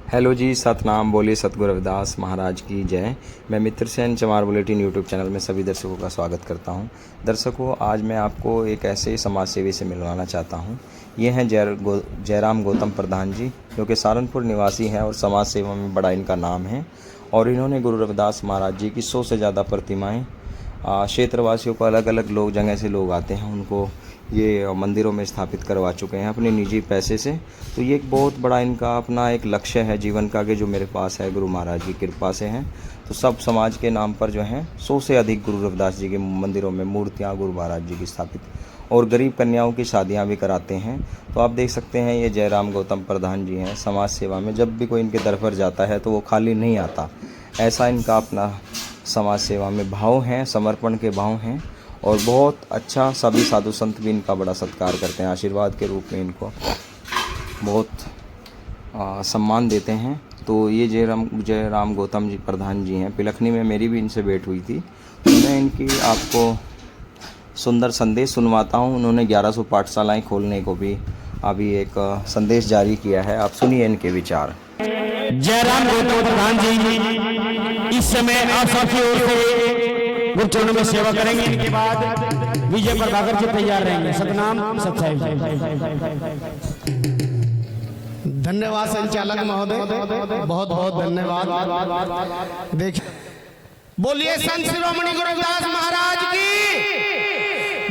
Hello जी, सतनाम बोले सतगुरु रविदास महाराज की जय। मैं मित्र सेन चमार बुलेटिन यूट्यूब चैनल में सभी दर्शकों का स्वागत करता हूं। दर्शकों, आज मैं आपको एक ऐसे समाज सेवी से मिलवाना चाहता हूं। ये हैं जयराम गौतम प्रधान जी, जो कि सहारनपुर निवासी हैं और समाज सेवा में बड़ा इनका नाम है। और इन्होंने गुरु रविदास महाराज जी की 100 से ज़्यादा प्रतिमाएँ क्षेत्रवासियों को अलग अलग जगह से लोग आते हैं, उनको ये मंदिरों में स्थापित करवा चुके हैं अपने निजी पैसे से। तो ये एक बहुत बड़ा इनका अपना एक लक्ष्य है जीवन का कि जो मेरे पास है गुरु महाराज की कृपा से हैं। तो सब समाज के नाम पर जो हैं 100 से अधिक गुरु रविदास जी के मंदिरों में मूर्तियाँ गुरु महाराज जी की स्थापित, और गरीब कन्याओं की शादियाँ भी कराते हैं। तो आप देख सकते हैं ये जयराम गौतम प्रधान जी हैं। समाज सेवा में जब भी कोई इनके दर पर जाता है तो वो खाली नहीं आता, ऐसा इनका अपना समाज सेवा में भाव हैं, समर्पण के भाव हैं। और बहुत अच्छा सभी साधु संत भी इनका बड़ा सत्कार करते हैं, आशीर्वाद के रूप में इनको बहुत सम्मान देते हैं। तो ये जयराम गौतम जी प्रधान जी हैं। पिलखनी में मेरी भी इनसे भेंट हुई थी। तो मैं इनकी आपको सुंदर संदेश सुनवाता हूँ। उन्होंने 1100 पाठशालाएँ खोलने को भी अभी एक संदेश जारी किया है। आप सुनिए इनके विचार। जयराम गौतम प्रधान जी इस समय आप सबकी ओर से गुरु चरणों में सेवा करेंगे। इनके बाद विजय प्रभाकर जी तैयार रहेंगे। सतनाम सत्साई। धन्यवाद संचालक महोदय, बहुत बहुत धन्यवाद। देखिए, बोलिए संत शिरोमणि गुरु रविदास महाराज की,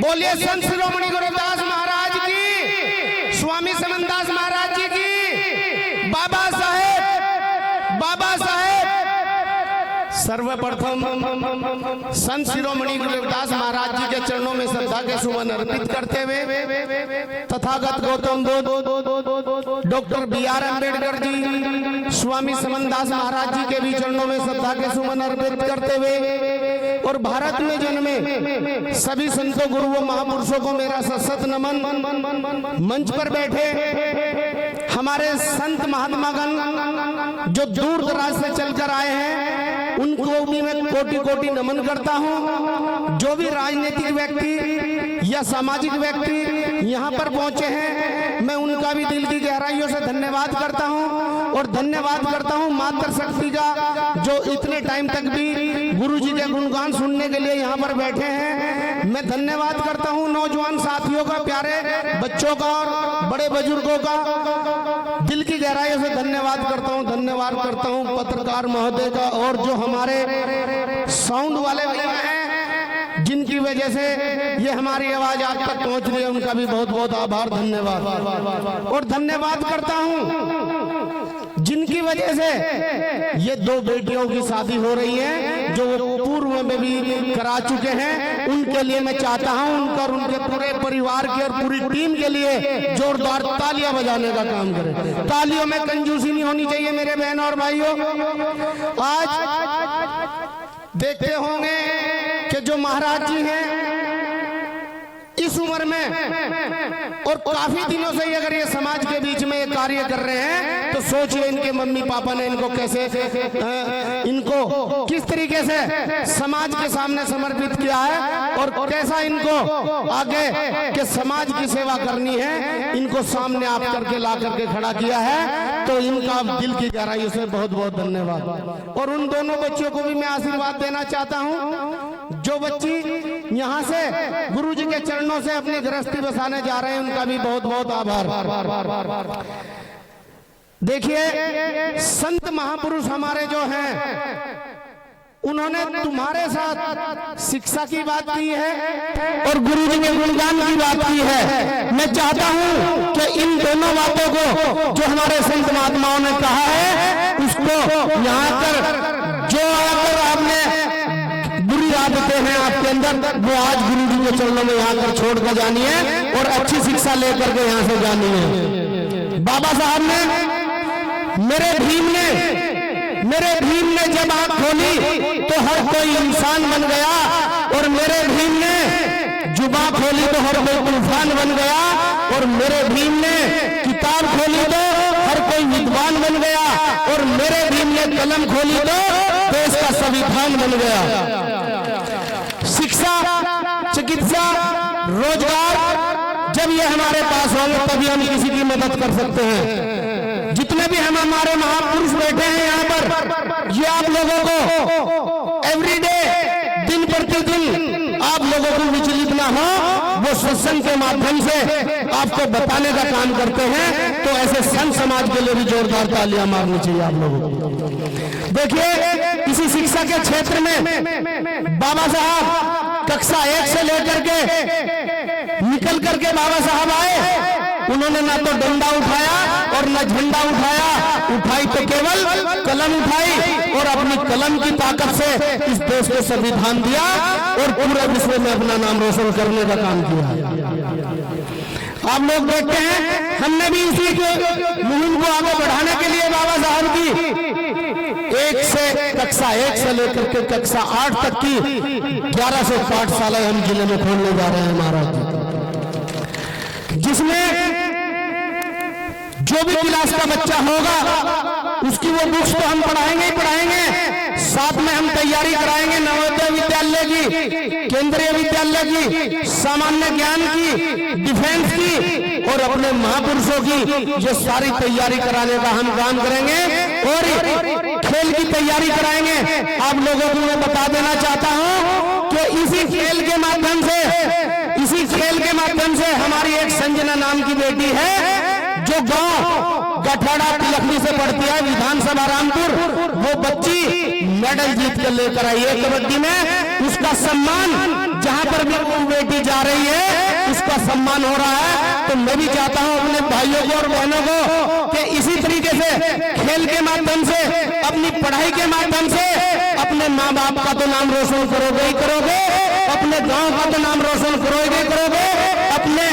बोलिए संत शिरोमणि गुरु रविदास महाराज की, स्वामी समनदास महाराज जी की, बाबा साहेब सर्वप्रथम संत शिरोमणि गुरु रविदास महाराज जी के चरणों में श्रद्धा के सुमन अर्पित करते हुए तथागत गौतम बुद्ध, डॉक्टर BR अम्बेडकर जी, स्वामी समनदास महाराज जी के भी चरणों में श्रद्धा के सुमन अर्पित करते हुए और भारत में जन्मे सभी संतों गुरुओं महापुरुषों को मेरा सशक्त नमन। मंच पर बैठे हमारे संत महात्मागण जो दूर दराज से चलकर आए हैं, उनको भी मैं कोटि कोटि नमन करता हूं। जो भी राजनीतिक व्यक्ति या सामाजिक व्यक्ति यहाँ पर पहुंचे हैं, मैं उनका भी दिल की गहराइयों से धन्यवाद करता हूं। और धन्यवाद करता हूं मातृ शक्ति का, जो इतने टाइम तक भी गुरु जी के गुणगान सुनने के लिए यहाँ पर बैठे हैं। मैं धन्यवाद करता हूँ नौजवान साथियों का, प्यारे बच्चों का और बड़े बुजुर्गों का दिल की गहराइयों से धन्यवाद करता हूँ। धन्यवाद करता हूँ पत्रकार महोदय का, और जो हमारे साउंड वाले भैया हैं जिनकी वजह से ये हमारी आवाज आज तक पहुंच रही है, उनका भी बहुत बहुत आभार, धन्यवाद। और धन्यवाद करता हूं जिनकी वजह से ये 2 बेटियों की शादी हो रही है, जो वो पूर्व में भी करा चुके हैं। उनके लिए मैं चाहता हूं उनका और उनके पूरे परिवार की और पूरी टीम के लिए जोरदार तालियां बजाने का काम करें। तालियों में कंजूसी नहीं होनी चाहिए मेरे बहनों और भाइयों। आज देखते होंगे कि जो महाराज जी हैं इस उम्र में और काफी दिनों से अगर ये समाज के बीच में ये कार्य कर रहे हैं, तो सोचिए इनके मम्मी पापा ने इनको कैसे, इनको किस तरीके से समाज के सामने समर्पित किया है और कैसा इनको आगे के समाज की सेवा करनी है, इनको सामने आप करके ला करके खड़ा किया है। तो इनका दिल की गहराइयों से बहुत बहुत धन्यवाद। और उन दोनों बच्चों को भी मैं आशीर्वाद देना चाहता हूँ, जो बच्ची यहाँ से गुरु जी के चरणों से अपनी गृहस्थी बसाने जा रहे हैं, उनका भी बहुत बहुत आभार। देखिए, संत महापुरुष हमारे जो हैं, उन्होंने तुम्हारे साथ शिक्षा की बात की है और गुरु जी के गुणगान की बात की है। मैं चाहता हूं कि इन दोनों बातों को जो हमारे संत महात्माओं ने कहा है, उसको यहाँ कर जो आकर आपने बुरी आदतें हैं आपके अंदर, वो आज गुरु जी के चरणों में यहाँ कर छोड़ कर जानी है और अच्छी शिक्षा लेकर के यहाँ से जानी है। बाबा साहब ने, मेरे भीम ने जब आंख खोली तो हर कोई इंसान बन गया, और मेरे भीम ने जुबान खोली तो हर कोई तूफान बन गया, और मेरे भीम ने किताब खोली तो हर कोई विद्वान बन गया, और मेरे भीम ने कलम खोली तो देश का संविधान बन गया। शिक्षा, चिकित्सा, रोजगार जब ये हमारे पास होंगे तभी हम किसी की मदद कर सकते हैं। जितने भी हम हमारे महापुरुष बैठे हैं यहाँ पर, ये आप लोगों को एवरीडे, दिन प्रतिदिन आप लोगों को विचलित ना हो, वो सत्संग के माध्यम से आपको बताने का काम करते हैं। तो ऐसे संत समाज के लिए भी जोरदार तालियां मारनी चाहिए आप लोगों को। देखिए, इसी शिक्षा के क्षेत्र में बाबा साहब कक्षा 1 से लेकर के निकल करके बाबा साहब आए, उन्होंने ना तो डंडा उठाया और न झंडा उठाई तो केवल कलम उठाई और अपनी कलम की ताकत से इस देश को संविधान दिया और पूरे विश्व में अपना नाम रोशन करने का काम किया। आप लोग देखते हैं, हमने भी इसी मुहिम को आगे बढ़ाने के लिए बाबा साहब की कक्षा 1 से लेकर के कक्षा 8 तक की 1100 पाठशालाएं हम जिले में खोलने जा रहे हैं महाराज, जिसमें जो भी क्लास का बच्चा होगा उसकी वो बुक्स तो हम पढ़ाएंगे ही पढ़ाएंगे, साथ में हम तैयारी कराएंगे नवोदय विद्यालय की, केंद्रीय विद्यालय की, सामान्य ज्ञान की, डिफेंस की और अपने महापुरुषों की। ये सारी तैयारी कराने का हम काम करेंगे और खेल की तैयारी कराएंगे। आप लोगों को मैं बता देना चाहता हूं कि इसी खेल के माध्यम से हमारी एक संजना नाम की बेटी है जो गांव गठाड़ा लखनी से पढ़ती है, विधानसभा रामपुर, वो बच्ची मेडल जीत कर लेकर आई है कबड्डी में। उसका सम्मान जहां पर भी वो बेटी जा रही है उसका सम्मान हो रहा है। तो मैं भी चाहता हूं अपने भाइयों को और बहनों को कि इसी तरीके से खेल के माध्यम से, अपनी पढ़ाई के माध्यम से अपने माँ बाप का तो नाम रोशन करोगे ही करोगे, अपने गांव का तो नाम रोशन करोगे करोगे, अपने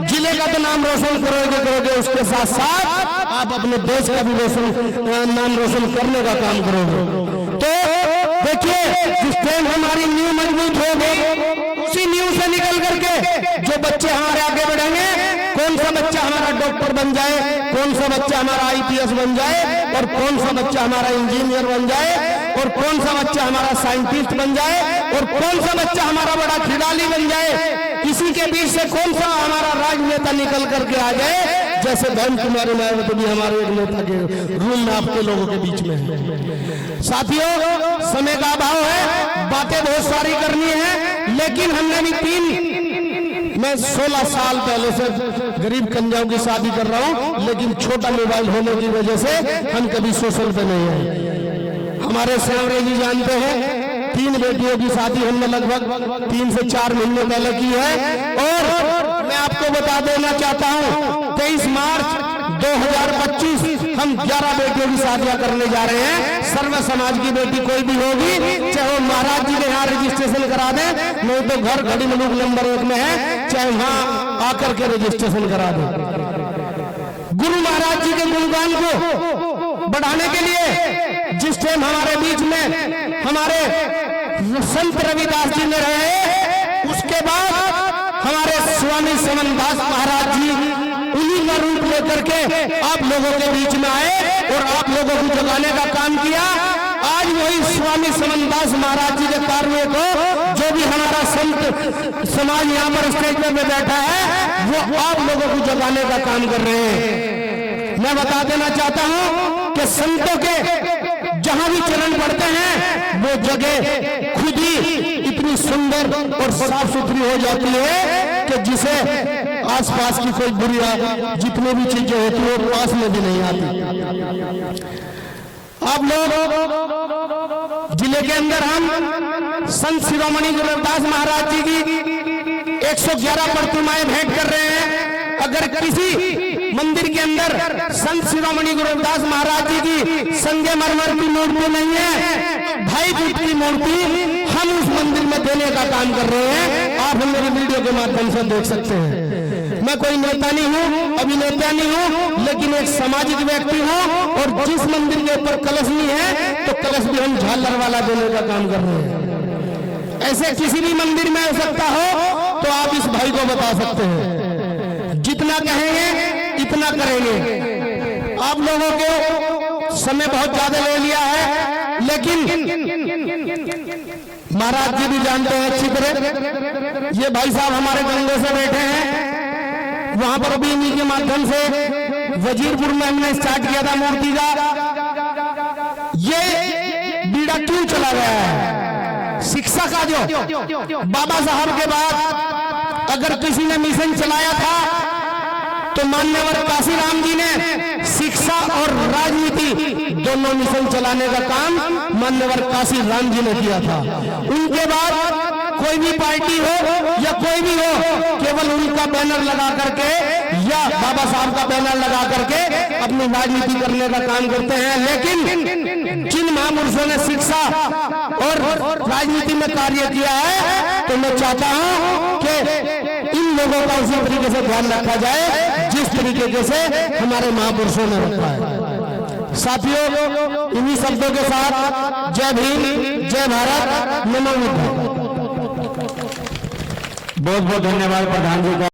जिले का तो नाम रोशन करोगे। उसके साथ साथ आप अपने देश का भी नाम रोशन करने का काम करोगे। तो देखिए, जिस टाइम हमारी नींव मजबूत होगी, उसी नींव से निकल करके जो बच्चे हमारे आगे बढ़ेंगे, कौन सा बच्चा हमारा डॉक्टर बन जाए, कौन सा बच्चा हमारा IPS बन जाए और कौन सा बच्चा हमारा इंजीनियर बन जाए और कौन सा बच्चा हमारा साइंटिस्ट बन जाए और कौन सा बच्चा हमारा बड़ा खिलाड़ी बन जाए, इसी के बीच से कौन सा हमारा राजनेता निकल करके आ जाए। जैसे बहन कुमारी मायावती भी हमारे एक नेता के रूम में आपके लोगों के बीच में है। साथियों, समय का अभाव है, बातें बहुत सारी करनी है, लेकिन हमने भी मैं 16 साल पहले से गरीब कन्याओं की शादी कर रहा हूं, लेकिन छोटा मोबाइल होने की वजह से हम कभी सोशल पे नहीं आए। हमारे श्यामरे जी जानते हैं, 3 बेटियों की शादी हमने लगभग 3 से 4 महीने पहले की है। और मैं आपको बता देना चाहता हूं, 23 मार्च 2025 हम 11 बेटियों की शादियां करने जा रहे हैं। सर्व समाज की बेटी कोई भी होगी, चाहे वो महाराज जी के यहाँ रजिस्ट्रेशन करा दे, नहीं तो घर घड़ी मलूक नंबर 1 में है, चाहे वहां आकर के रजिस्ट्रेशन करा दे। गुरु महाराज जी के गुणगान को बढ़ाने के लिए जिस टाइम हमारे बीच में हमारे संत रविदास जी ने रहे, उसके बाद हमारे स्वामी समनदास महाराज जी उन्हीं का रूप लेकर के आप लोगों के बीच में आए और आप लोगों को जगाने का काम किया। आज वही स्वामी समनदास महाराज जी के कार्यों को जो भी हमारा संत समाज यहाँ पर स्टेज में बैठा है, वो आप लोगों को जगाने का काम कर रहे हैं। मैं बता देना चाहता हूँ कि संतों के जहां भी चरण पड़ते हैं, वो जगह खुद ही इतनी सुंदर और साफ सुथरी हो जाती है कि जिसे आसपास की कोई बुरी जितनी भी चीजें होती है वो पास में भी नहीं आती। आप लोग जिले के अंदर हम संत शिरोमणि गुरु रविदास महाराज जी की 111 प्रतिमाएं भेंट कर रहे हैं। अगर किसी मंदिर के अंदर संत शिरोमणि गुरु रविदास महाराज जी की संगमरमर की मूर्ति नहीं है, भाई दूत की मूर्ति हम उस मंदिर में देने का काम कर रहे हैं। आप मेरी वीडियो के माध्यम से देख सकते हैं। मैं कोई नेता नहीं हूँ, अभिनेता नहीं हूँ, लेकिन एक सामाजिक व्यक्ति हूँ। और जिस मंदिर के ऊपर कलश नहीं है तो कलश भी हम झालर वाला देने का काम कर रहे हैं। ऐसे किसी भी मंदिर में हो सकता हो तो आप इस भाई को बता सकते हैं। जितना कहेंगे इतना करेंगे। आप लोगों के समय बहुत ज्यादा ले लिया है, लेकिन महाराज जी भी जानते हैं अच्छी तरह। ये भाई साहब हमारे गंगों से बैठे हैं, वहां पर भी इन्हीं के माध्यम से वजीरपुर में हमने स्टार्ट किया था मूर्ति का। चला गया है। शिक्षा का जो बाबा साहब के बाद अगर किसी ने मिशन चलाया था तो मान्यवर काशीराम जी ने शिक्षा और राजनीति दोनों मिशन चलाने का काम मान्यवर काशीराम जी ने किया था। उनके बाद कोई भी पार्टी हो या कोई भी हो, केवल उनका बैनर लगा करके या बाबा साहब का बैनर लगा करके अपनी राजनीति करने का काम करते हैं। लेकिन जिन महापुरुषों ने शिक्षा और राजनीति में कार्य किया है, तो मैं चाहता हूं कि इन लोगों का उसी तरीके से ध्यान रखा जाए जिस तरीके से हमारे महापुरुषों ने रखा है। साथियों, इन्हीं शब्दों के साथ जय भीम, जय भारत, नमो बुद्धाय। बहुत बहुत धन्यवाद प्रधान जी का।